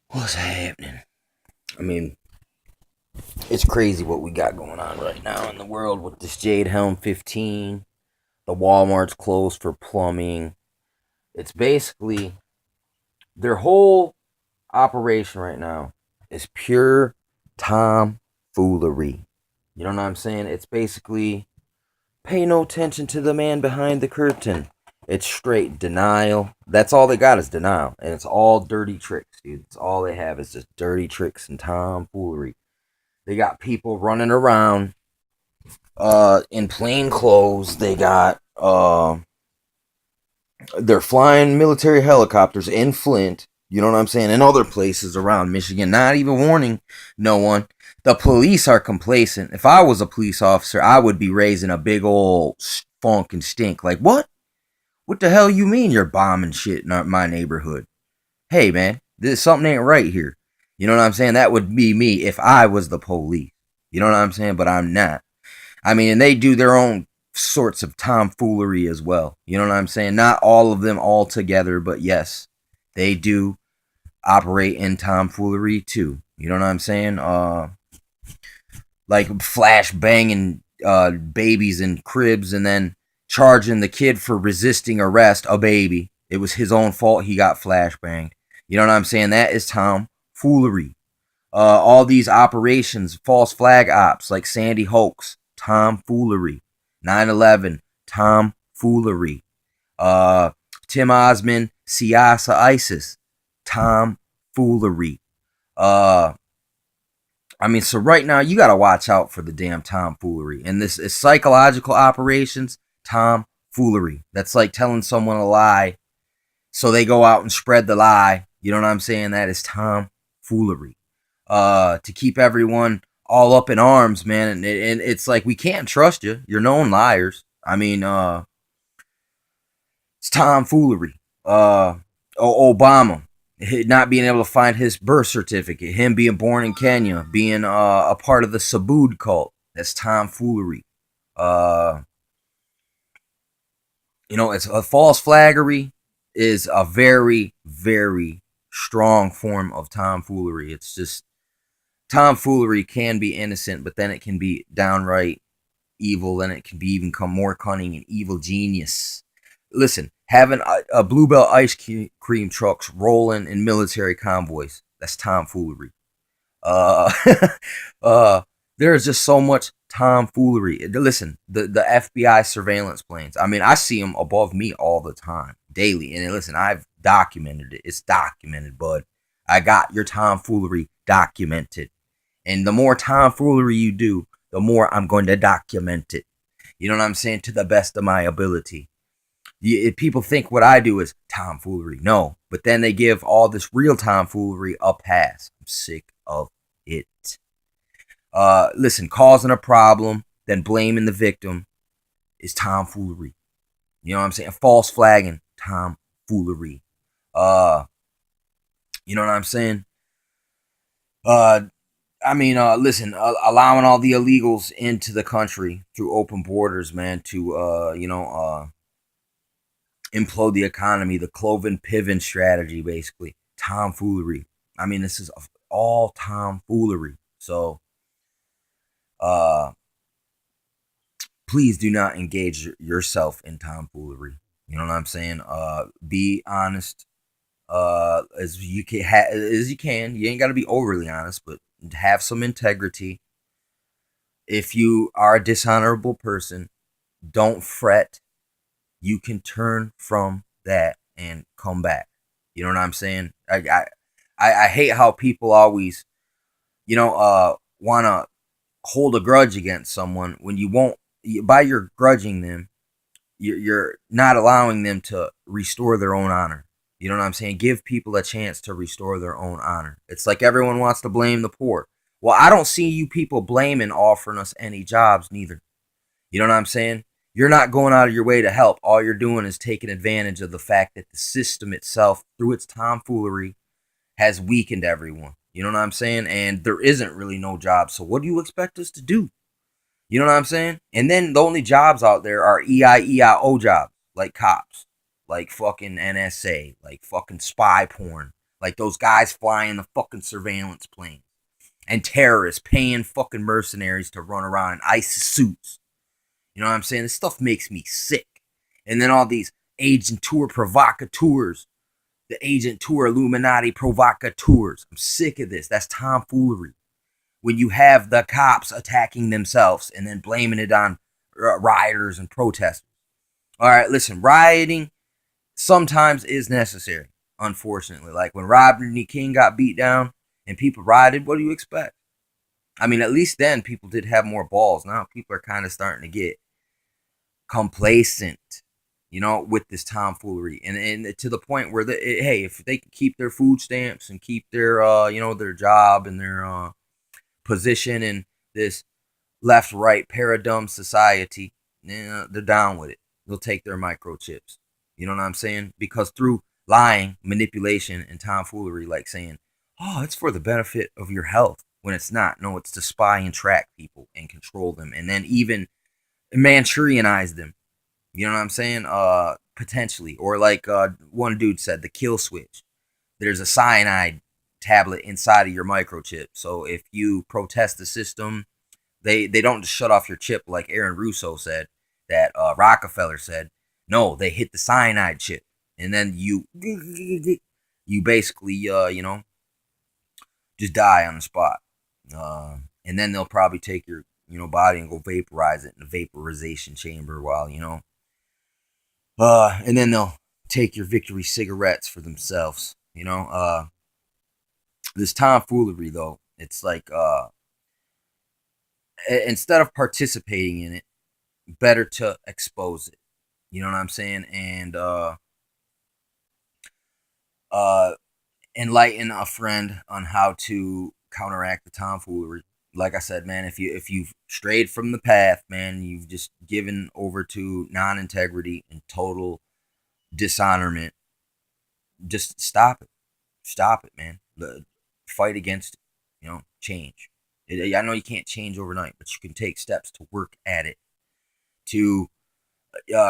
What's happening? I mean, it's crazy what we got going on right now in the world with this Jade Helm 15. The Walmart's closed for plumbing. It's basically their whole operation right now is pure tomfoolery. You know what I'm saying? It's basically pay no attention to the man behind the curtain. It's straight denial. That's all they got is denial. And it's all dirty tricks, dude. It's all they have is just dirty tricks and tomfoolery. They got people running around in plain clothes. They're flying military helicopters in Flint. You know what I'm saying? And other places around Michigan, not even warning no one. The police are complacent. If I was a police officer, I would be raising a big old funk and stink. Like, what? What the hell you mean you're bombing shit in my neighborhood? Hey, man, something ain't right here. You know what I'm saying? That would be me if I was the police. You know what I'm saying? But I'm not. I mean, and they do their own sorts of tomfoolery as well. You know what I'm saying? Not all of them all together, but yes, they do operate in tomfoolery too. You know what I'm saying? Like flash banging babies in cribs and then charging the kid for resisting arrest, a baby. It was his own fault he got flash banged. You know what I'm saying? That is tomfoolery. All these operations, false flag ops like Sandy Hoax, tomfoolery. 9/11, tomfoolery. Uh, Tim Osman, Siasa ISIS, tomfoolery. Uh, I mean, so right now you gotta watch out for the damn tomfoolery. And this is psychological operations, tomfoolery. That's like telling someone a lie, so they go out and spread the lie. You know what I'm saying? That is tomfoolery. To keep everyone all up in arms, man. And it's like we can't trust you. You're known liars. I mean, it's tomfoolery. Obama not being able to find his birth certificate, him being born in Kenya, being a part of the Sabood cult. That's tomfoolery. Uh, it's a false flaggery is a very, very strong form of tomfoolery. It's just tomfoolery can be innocent, but then it can be downright evil, and it can be even become more cunning and evil genius. Listen, having a Bluebell ice cream trucks rolling in military convoys, that's tomfoolery. Uh, uh, there's just so much tomfoolery. Listen, the FBI surveillance planes. I mean, I see them above me all the time, daily. And listen, I've documented it. It's documented, bud. I got your tomfoolery documented. And the more tomfoolery you do, the more I'm going to document it. You know what I'm saying? To the best of my ability. People think what I do is tomfoolery. No, but then they give all this real tomfoolery a pass. I'm sick of it. Listen, causing a problem, then blaming the victim is tomfoolery. You know what I'm saying? False flagging, tomfoolery. Uh, you know what I'm saying? Uh, listen, allowing all the illegals into the country through open borders, man, to implode the economy, the Cloven Piven strategy, basically. Tomfoolery. I mean, this is all tomfoolery. So, uh, please do not engage yourself in tomfoolery. You know what I'm saying? Be honest, as you can. As you can. You ain't got to be overly honest, but have some integrity. If you are a dishonorable person, don't fret. You can turn from that and come back. You know what I'm saying? I hate how people always, want to hold a grudge against someone when you won't. By your grudging them, you're not allowing them to restore their own honor. You know what I'm saying? Give people a chance to restore their own honor. It's like everyone wants to blame the poor. Well, I don't see you people blaming offering us any jobs neither. You know what I'm saying? You're not going out of your way to help. All you're doing is taking advantage of the fact that the system itself, through its tomfoolery, has weakened everyone. You know what I'm saying? And there isn't really no jobs. So what do you expect us to do? You know what I'm saying? And then the only jobs out there are EIEIO jobs, like cops, like fucking NSA, like fucking spy porn, Like those guys flying the fucking surveillance plane and terrorists paying fucking mercenaries to run around in ISIS suits. You know what I'm saying? This stuff makes me sick. And then all these agent tour provocateurs, the agent tour Illuminati provocateurs. I'm sick of this. That's tomfoolery. When you have the cops attacking themselves and then blaming it on rioters and protesters. All right, listen, rioting sometimes is necessary, unfortunately. Like when Rodney King got beat down and people rioted, what do you expect? I mean, at least then people did have more balls. Now people are kind of starting to get complacent, you know, with this tomfoolery, and to the point where hey, if they can keep their food stamps and keep their their job and their position in this left right paradigm society, they're down with it. They'll take their microchips. You know what I'm saying? Because through lying, manipulation, and tomfoolery, like saying, "Oh, it's for the benefit of your health," when it's not. No, it's to spy and track people and control them, and then even Manchurianize them. You know what I'm saying? Potentially, or like one dude said, the kill switch. There's a cyanide tablet inside of your microchip. So if you protest the system, they don't just shut off your chip like Aaron Russo said, that Rockefeller said. No, they hit the cyanide chip, and then you basically just die on the spot. And then they'll probably take your body and go vaporize it in a vaporization chamber while and then they'll take your victory cigarettes for themselves. This tomfoolery though, it's like instead of participating in it, better to expose it. You know what I'm saying? And enlighten a friend on how to counteract the tomfoolery. Like I said, man, if you've strayed from the path, man, you've just given over to non-integrity and total dishonorment, just stop it. Stop it, man. Fight against it. Change. I know you can't change overnight, but you can take steps to work at it to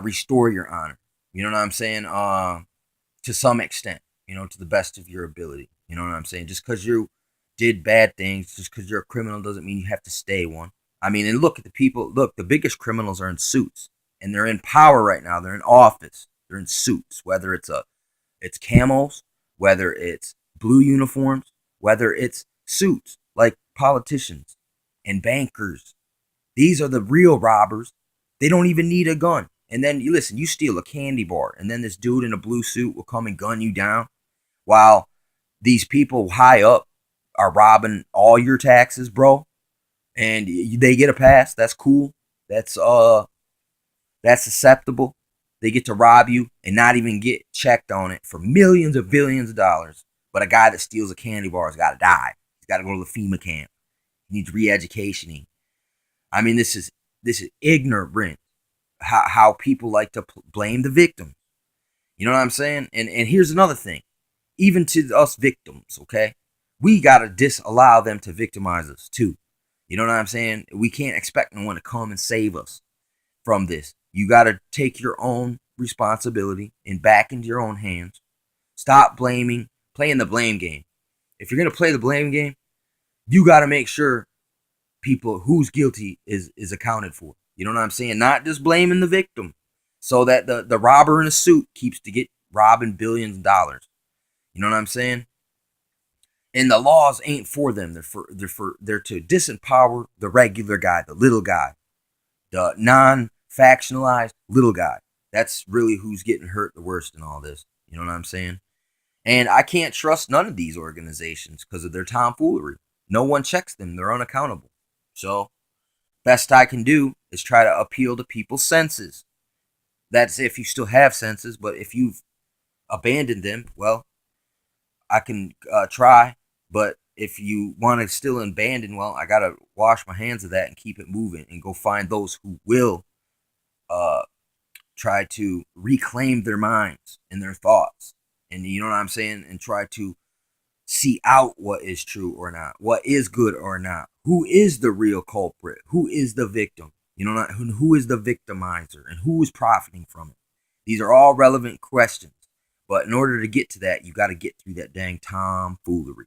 restore your honor. You know what I'm saying? To some extent, to the best of your ability. You know what I'm saying? Just because you did bad things, just because you're a criminal doesn't mean you have to stay one. I mean, and look at the people. Look, the biggest criminals are in suits, and they're in power right now. They're in office. They're in suits. Whether it's camos, whether it's blue uniforms, whether it's suits like politicians and bankers. These are the real robbers. They don't even need a gun. And then you listen, you steal a candy bar, and then this dude in a blue suit will come and gun you down, while these people high up are robbing all your taxes, bro. And they get a pass. That's cool. That's acceptable. They get to rob you and not even get checked on it for millions of billions of dollars. But a guy that steals a candy bar has got to die. He's got to go to the FEMA camp. He needs re-educationing. I mean, this is ignorant. How people like to blame the victim. You know what I'm saying? And here's another thing. Even to us victims, okay? We got to disallow them to victimize us too. You know what I'm saying? We can't expect no one to come and save us from this. You got to take your own responsibility and back into your own hands. Stop playing the blame game. If you're going to play the blame game, you got to make sure people who's guilty is accounted for. You know what I'm saying? Not just blaming the victim so that the robber in a suit keeps to get robbing billions of dollars. You know what I'm saying? And the laws ain't for them. They're to disempower the regular guy, the little guy, the non-factionalized little guy. That's really who's getting hurt the worst in all this. You know what I'm saying? And I can't trust none of these organizations because of their tomfoolery. No one checks them. They're unaccountable. So, best I can do is try to appeal to people's senses. That's if you still have senses, but if you've abandoned them, well, I can try. But if you want to still abandon, well, I got to wash my hands of that and keep it moving and go find those who will try to reclaim their minds and their thoughts. And you know what I'm saying? And try to see out what is true or not, what is good or not, who is the real culprit, who is the victim, who is the victimizer, and who is profiting from it. These are all relevant questions. But in order to get to that, you got to get through that dang tomfoolery.